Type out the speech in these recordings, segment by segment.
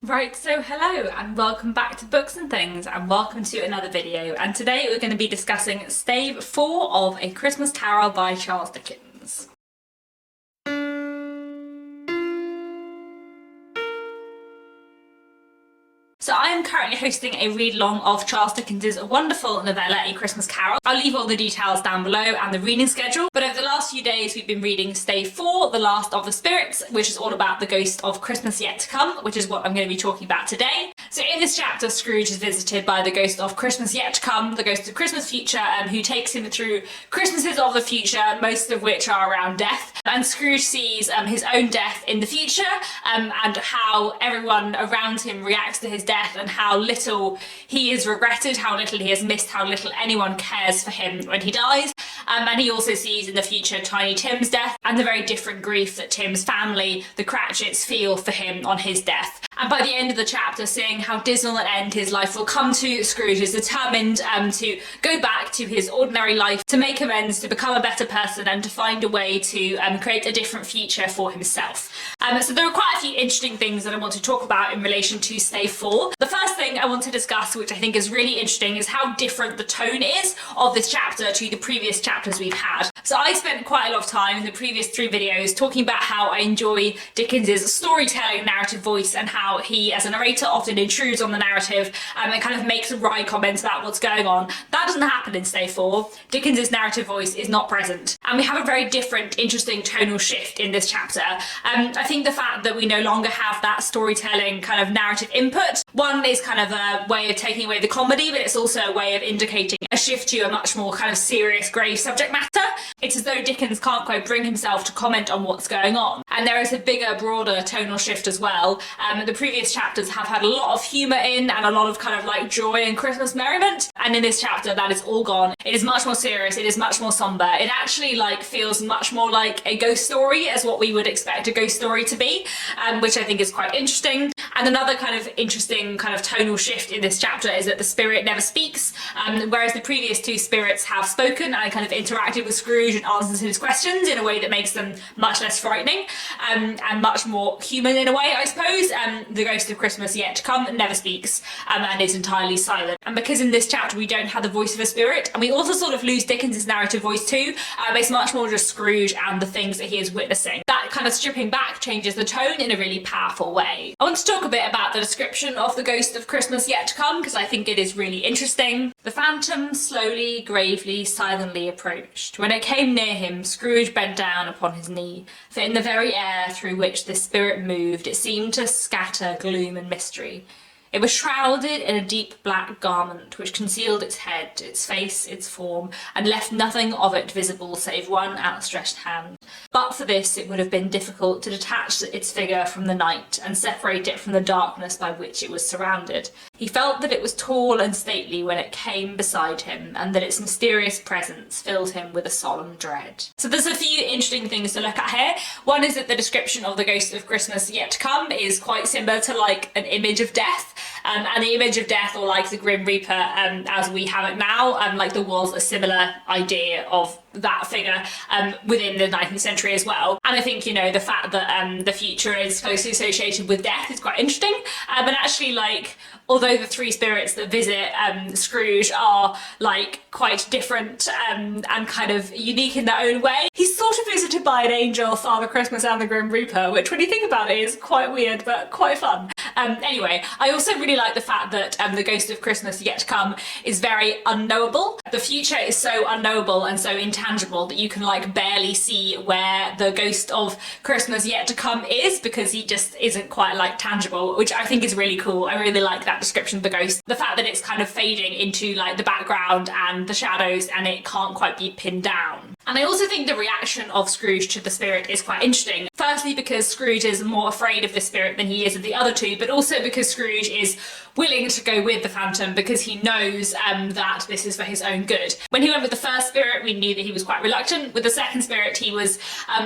Right, so hello and welcome back to Books and Things and welcome to another video, and today we're going to be discussing Stave 4 of A Christmas Carol by Charles Dickens. So I am currently hosting a read-along of Charles Dickens' wonderful novella, A Christmas Carol. I'll leave all the details down below and the reading schedule, but over the last few days we've been reading Stave 4, The Last of the Spirits, which is all about the ghost of Christmas yet to come, which is what I'm going to be talking about today. So in this chapter, Scrooge is visited by the ghost of Christmas yet to come, the ghost of Christmas future, who takes him through Christmases of the future, most of which are around death. And Scrooge sees his own death in the future, and how everyone around him reacts to his death and how little he is regretted, how little he has missed, how little anyone cares for him when he dies. And he also sees in the future Tiny Tim's death and the very different grief that Tim's family, the Cratchits, feel for him on his death. And by the end of the chapter, seeing how dismal an end his life will come to, Scrooge is determined to go back to his ordinary life, to make amends, to become a better person, and to find a way to create a different future for himself. So there are quite a few interesting things that I want to talk about in relation to Stave 4. The first thing I want to discuss, which I think is really interesting, is how different the tone is of this chapter to the previous chapters we've had. So I spent quite a lot of time in the previous 3 videos talking about how I enjoy Dickens' storytelling narrative voice and how he, as a narrator, often intrudes on the narrative and kind of makes wry comments about what's going on. That doesn't happen in Stave 4. Dickens' narrative voice is not present. And we have a very different, interesting tonal shift in this chapter. I think the fact that we no longer have that storytelling kind of narrative input, one is kind of a way of taking away the comedy, but it's also a way of indicating a shift to a much more kind of serious, grave subject matter. It's as though Dickens can't quite bring himself to comment on what's going on. And there is a bigger, broader tonal shift as well. The previous chapters have had a lot of humour in and a lot of kind of like joy and Christmas merriment. And in this chapter, that is all gone. It is much more serious. It is much more somber. It actually feels much more like a ghost story as what we would expect a ghost story to be, which I think is quite interesting. And another kind of interesting kind of tonal shift in this chapter is that the spirit never speaks, whereas the previous 2 spirits have spoken and kind of interacted with Scrooge and answered his questions in a way that makes them much less frightening and much more human in a way, I suppose. The ghost of Christmas yet to come never speaks and is entirely silent. And because in this chapter we don't have the voice of a spirit, and we also sort of lose Dickens' narrative voice too, it's much more just Scrooge and the things that he is witnessing. That kind of stripping back changes the tone in a really powerful way. I want to talk a bit about the description of the ghost of Christmas yet to come, because I think it is really interesting. The phantom slowly, gravely, silently approached. When it came near him, Scrooge bent down upon his knee, for in the very air through which this spirit moved, it seemed to scatter gloom and mystery. It was shrouded in a deep black garment which concealed its head, its face, its form, and left nothing of it visible save one outstretched hand. But for this it would have been difficult to detach its figure from the night and separate it from the darkness by which it was surrounded. He felt that it was tall and stately when it came beside him, and that its mysterious presence filled him with a solemn dread. So there's a few interesting things to look at here. One is that the description of the ghost of Christmas yet to come is quite similar to an image of death. And the image of death, or the Grim Reaper as we have it now, there was a similar idea of that figure within the 19th century as well. And I think, the fact that the future is closely associated with death is quite interesting. But actually, although the 3 spirits that visit Scrooge are quite different and kind of unique in their own way, he's sort of visited by an angel, Father Christmas and the Grim Reaper, which when you think about it is quite weird but quite fun. Anyway, I also really like the fact that the ghost of Christmas yet to come is very unknowable. The future is so unknowable and so intangible that you can barely see where the ghost of Christmas yet to come is, because he just isn't quite tangible, which I think is really cool. I really like that description of the ghost. The fact that it's kind of fading into the background and the shadows and it can't quite be pinned down. And I also think the reaction of Scrooge to the spirit is quite interesting. Firstly, because Scrooge is more afraid of the spirit than he is of the other 2, but also because Scrooge is willing to go with the phantom because he knows that this is for his own good. When he went with the first spirit, we knew that he was quite reluctant. With the second spirit, he was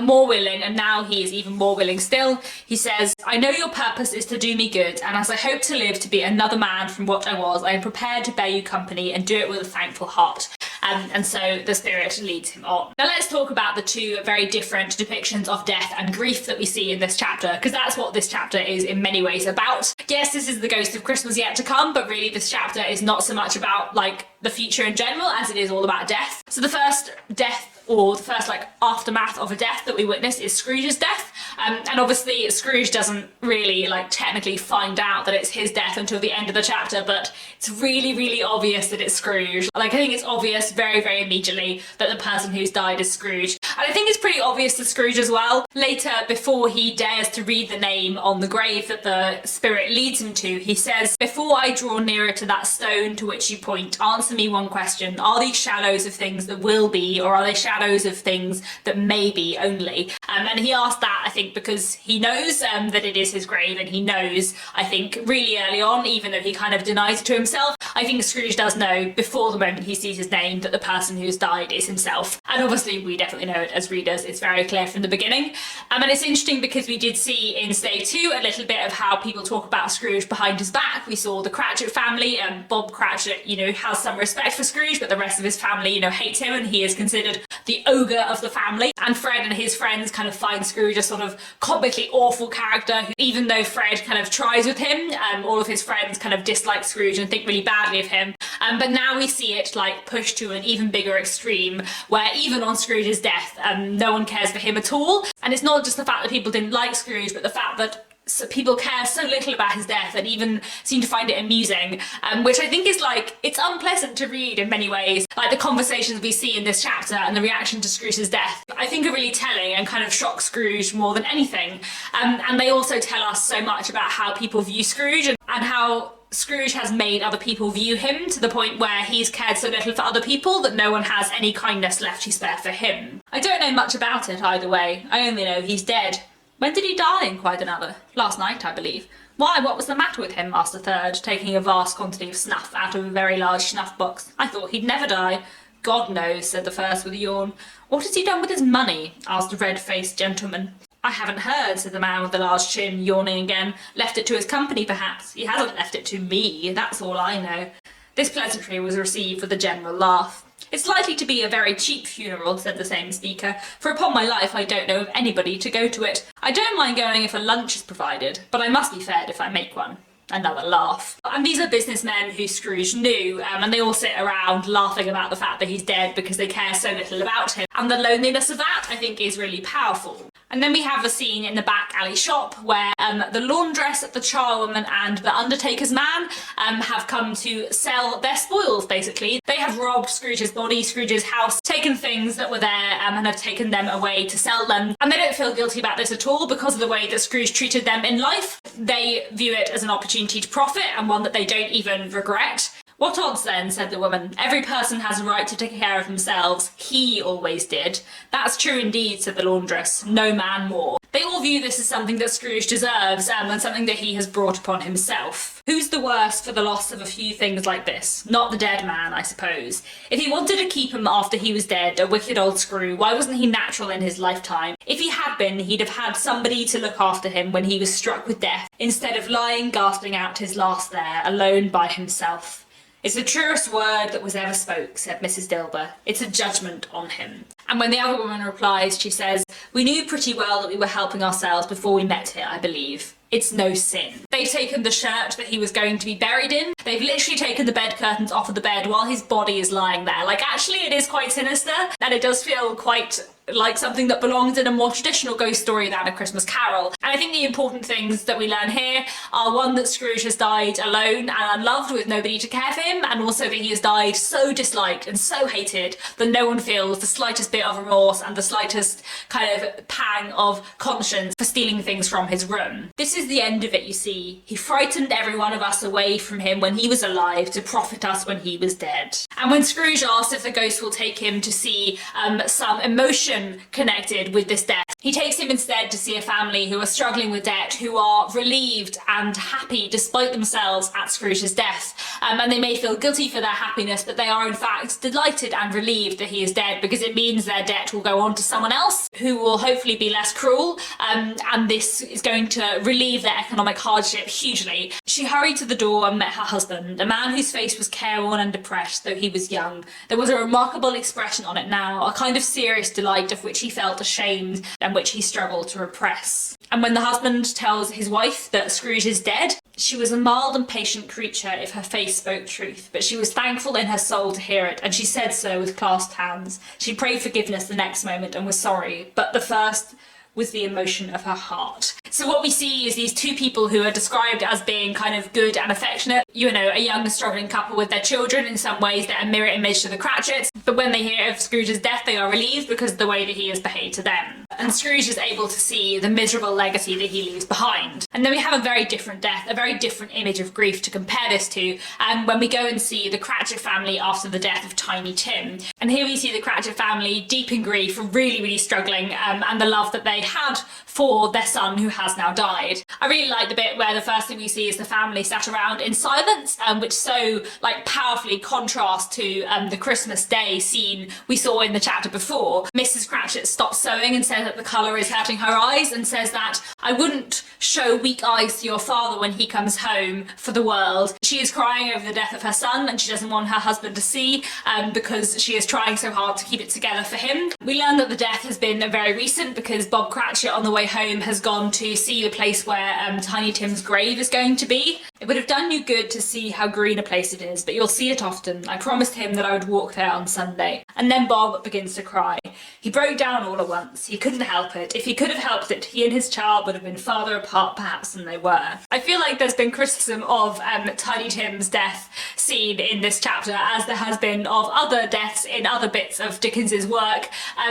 more willing, and now he is even more willing still. He says, "I know your purpose is to do me good, and as I hope to live to be another man from what I was, I am prepared to bear you company and do it with a thankful heart." and so the spirit leads him on. Now let's talk about the two very different depictions of death and grief that we see in this chapter, because that's what this chapter is in many ways about. Yes, this is the ghost of Christmas yet to come, but really this chapter is not so much about like the future in general as it is all about death. So the first death, or the first like aftermath of a death that we witness, is Scrooge's death. And obviously Scrooge doesn't really like technically find out that it's his death until the end of the chapter, but it's really obvious that it's Scrooge. Like I think it's obvious very immediately that the person who's died is Scrooge. And I think it's pretty obvious to Scrooge as well. Later, before he dares to read the name on the grave that the spirit leads him to, he says, "Before I draw nearer to that stone to which you point, answer me one question. Are these shadows of things that will be, or are they shadows of things that may be only?" And he asked that, I think, because he knows that it is his grave, and he knows, I think, really early on, even though he kind of denies it to himself, I think Scrooge does know before the moment he sees his name that the person who's died is himself. And obviously we definitely know it as readers, it's very clear from the beginning. And it's interesting because we did see in Stave 2 a little bit of how people talk about Scrooge behind his back. We saw the Cratchit family, and Bob Cratchit, you know, has some respect for Scrooge, but the rest of his family, you know, hates him, and he is considered the ogre of the family. And Fred and his friends kind of find Scrooge a sort of comically awful character who, even though Fred kind of tries with him, all of his friends kind of dislike Scrooge and think really badly of him. But now we see it like pushed to an even bigger extreme, where even on Scrooge's death, no one cares for him at all. And it's not just the fact that people didn't like Scrooge, but the fact that people care so little about his death and even seem to find it amusing, which I think is like, it's unpleasant to read in many ways. Like the conversations we see in this chapter and the reaction to Scrooge's death, I think are really telling and kind of shock Scrooge more than anything. And they also tell us so much about how people view Scrooge and how Scrooge has made other people view him to the point where he's cared so little for other people that no one has any kindness left to spare for him. I don't know much about it either way. I only know he's dead. When did he die? Inquired another. Last night, I believe. Why, what was the matter with him? Asked a third, taking a vast quantity of snuff out of a very large snuff box. I thought he'd never die. God knows, said the first with a yawn. What has he done with his money? Asked a red-faced gentleman. I haven't heard, said the man with the large chin, yawning again. Left it to his company, perhaps. He hasn't left it to me, that's all I know. This pleasantry was received with a general laugh. It's likely to be a very cheap funeral, said the same speaker, for upon my life I don't know of anybody to go to it. I don't mind going if a lunch is provided, but I must be fed if I make one. Another laugh. And these are businessmen who Scrooge knew, and they all sit around laughing about the fact that he's dead because they care so little about him. And the loneliness of that, I think, is really powerful. And then we have a scene in the back alley shop where the laundress, the charwoman and the undertaker's man have come to sell their spoils, basically. They have robbed Scrooge's body, Scrooge's house, taken things that were there and have taken them away to sell them. And they don't feel guilty about this at all because of the way that Scrooge treated them in life. They view it as an opportunity to profit and one that they don't even regret. What odds then, said the woman. Every person has a right to take care of themselves. He always did. That's true indeed, said the laundress. No man more. They all view this as something that Scrooge deserves and something that he has brought upon himself. Who's the worse for the loss of a few things like this? Not the dead man, I suppose. If he wanted to keep him after he was dead, a wicked old screw, why wasn't he natural in his lifetime? If he had been, he'd have had somebody to look after him when he was struck with death, instead of lying gasping out his last there, alone by himself. It's the truest word that was ever spoke, said Mrs. Dilber. It's a judgment on him. And when the other woman replies, she says, we knew pretty well that we were helping ourselves before we met here, I believe. It's no sin. They've taken the shirt that he was going to be buried in. They've literally taken the bed curtains off of the bed while his body is lying there. Like, actually, it is quite sinister, and it does feel quite like something that belongs in a more traditional ghost story than A Christmas Carol. And I think the important things that we learn here are, one, that Scrooge has died alone and unloved with nobody to care for him, and also that he has died so disliked and so hated that no one feels the slightest bit of remorse and the slightest kind of pang of conscience for stealing things from his room. This is the end of it, you see. He frightened every one of us away from him when he was alive to profit us when he was dead. And when Scrooge asks if the ghost will take him to see some emotion connected with this death, he takes him instead to see a family who are struggling with debt, who are relieved and happy despite themselves at Scrooge's death. and they may feel guilty for their happiness, but they are in fact delighted and relieved that he is dead, because it means their debt will go on to someone else who will hopefully be less cruel, and this is going to relieve their economic hardship hugely. She hurried to the door and met her husband, a man whose face was careworn and depressed, though he was young. There was a remarkable expression on it now, a kind of serious delight of which he felt ashamed and which he struggled to repress. And when the husband tells his wife that Scrooge is dead, she was a mild and patient creature if her face spoke truth, but she was thankful in her soul to hear it, and she said so with clasped hands. She prayed forgiveness the next moment and was sorry, but the first was the emotion of her heart. So what we see is these two people who are described as being kind of good and affectionate. You know, a young struggling couple with their children. In some ways they're a mirror image to the Cratchits, but when they hear of Scrooge's death they are relieved because of the way that he has behaved to them. And Scrooge is able to see the miserable legacy that he leaves behind. And then we have a very different death, a very different image of grief to compare this to, when we go and see the Cratchit family after the death of Tiny Tim. And here we see the Cratchit family deep in grief, really, really struggling, and the love that they had for their son who has now died. I really like the bit where the first thing we see is the family sat around in silence, which so powerfully contrasts to the Christmas Day scene we saw in the chapter before. Mrs. Cratchit stops sewing and says that the colour is hurting her eyes, and says that I wouldn't show weak eyes to your father when he comes home for the world. She is crying over the death of her son, and she doesn't want her husband to see, because she is trying so hard to keep it together for him. We learn that the death has been very recent because Bob Cratchit on the way home has gone to see the place where Tiny Tim's grave is going to be. It would have done you good to see how green a place it is, but you'll see it often. I promised him that I would walk there on Sunday. And then Bob begins to cry. He broke down all at once. He couldn't help it. If he could have helped it, he and his child would have been farther apart perhaps than they were. I feel like there's been criticism of Tiny Tim's death scene in this chapter, as there has been of other deaths in other bits of Dickens's work,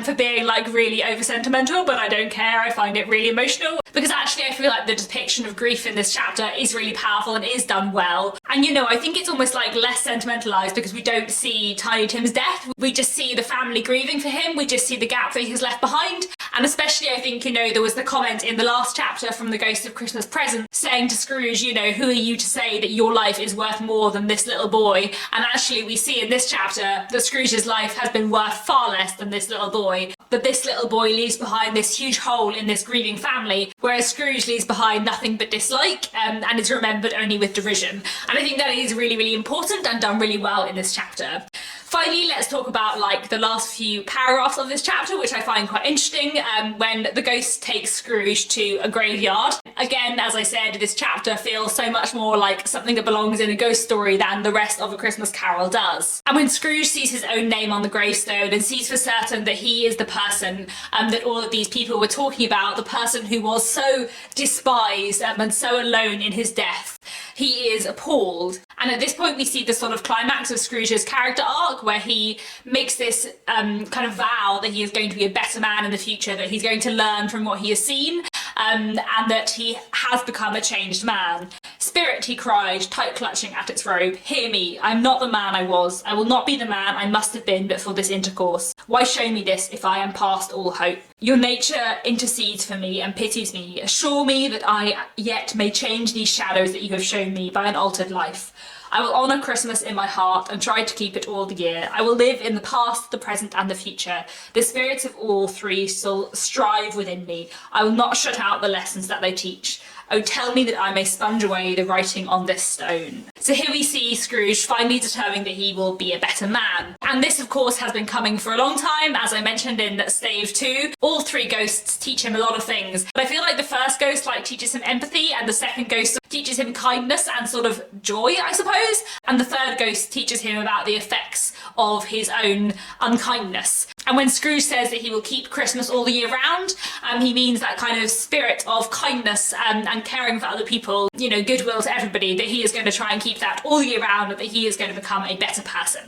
for being really over sentimental, but I don't care. I find it really emotional, because actually I feel like the depiction of grief in this chapter is really powerful and is done well. And I think it's almost less sentimentalized, because we don't see Tiny Tim's death, we just see the family grieving for him, we just see the gap that he has left behind. And especially I think, there was the comment in the last chapter from the Ghost of Christmas Present saying to Scrooge, who are you to say that your life is worth more than this little boy? And actually we see in this chapter that Scrooge's life has been worth far less than this little boy, that this little boy leaves behind this huge hole in this grieving family, whereas Scrooge leaves behind nothing but dislike, and is remembered only with derision. And I think that is really, really important and done really well in this chapter. Finally, let's talk about the last few paragraphs of this chapter, which I find quite interesting, when the ghost takes Scrooge to a graveyard. Again, as I said, this chapter feels so much more like something that belongs in a ghost story than the rest of A Christmas Carol does. And when Scrooge sees his own name on the gravestone and sees for certain that he is the person that all of these people were talking about, the person who was so despised and so alone in his death, he is appalled. And at this point we see the sort of climax of Scrooge's character arc, where he makes this kind of vow that he is going to be a better man in the future, that he's going to learn from what he has seen, and that he has become a changed man. Spirit, he cried, tight clutching at its robe, hear me, I am not the man I was. I will not be the man I must have been but for this intercourse. Why show me this if I am past all hope? Your nature intercedes for me and pities me. Assure me that I yet may change these shadows that you have shown me by an altered life. I will honour Christmas in my heart and try to keep it all the year. I will live in the past, the present and the future. The spirits of all three shall strive within me. I will not shut out the lessons that they teach. Oh, tell me that I may sponge away the writing on this stone. So here we see Scrooge finally determining that he will be a better man. And this, of course, has been coming for a long time. As I mentioned in Stave 2, all three ghosts teach him a lot of things. But I feel like the first ghost teaches him empathy, and the second ghost teaches him kindness and sort of joy, I suppose. And the third ghost teaches him about the effects of his own unkindness. And when Scrooge says that he will keep Christmas all the year round, he means that kind of spirit of kindness and caring for other people, goodwill to everybody, that he is going to try and keep that all year round, and that he is going to become a better person.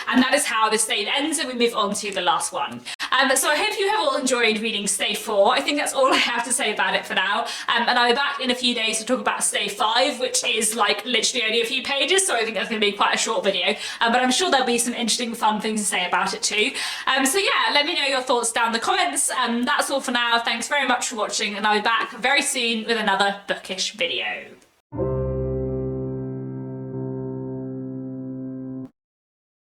And that is how this stave ends, and we move on to the last one. So I hope you have all enjoyed reading Stave 4. I think that's all I have to say about it for now. And I'll be back in a few days to talk about Stave 5, which is literally only a few pages, so I think that's going to be quite a short video. But I'm sure there'll be some interesting, fun things to say about it too. So yeah, let me know your thoughts down in the comments. That's all for now. Thanks very much for watching, and I'll be back very soon with another bookish video.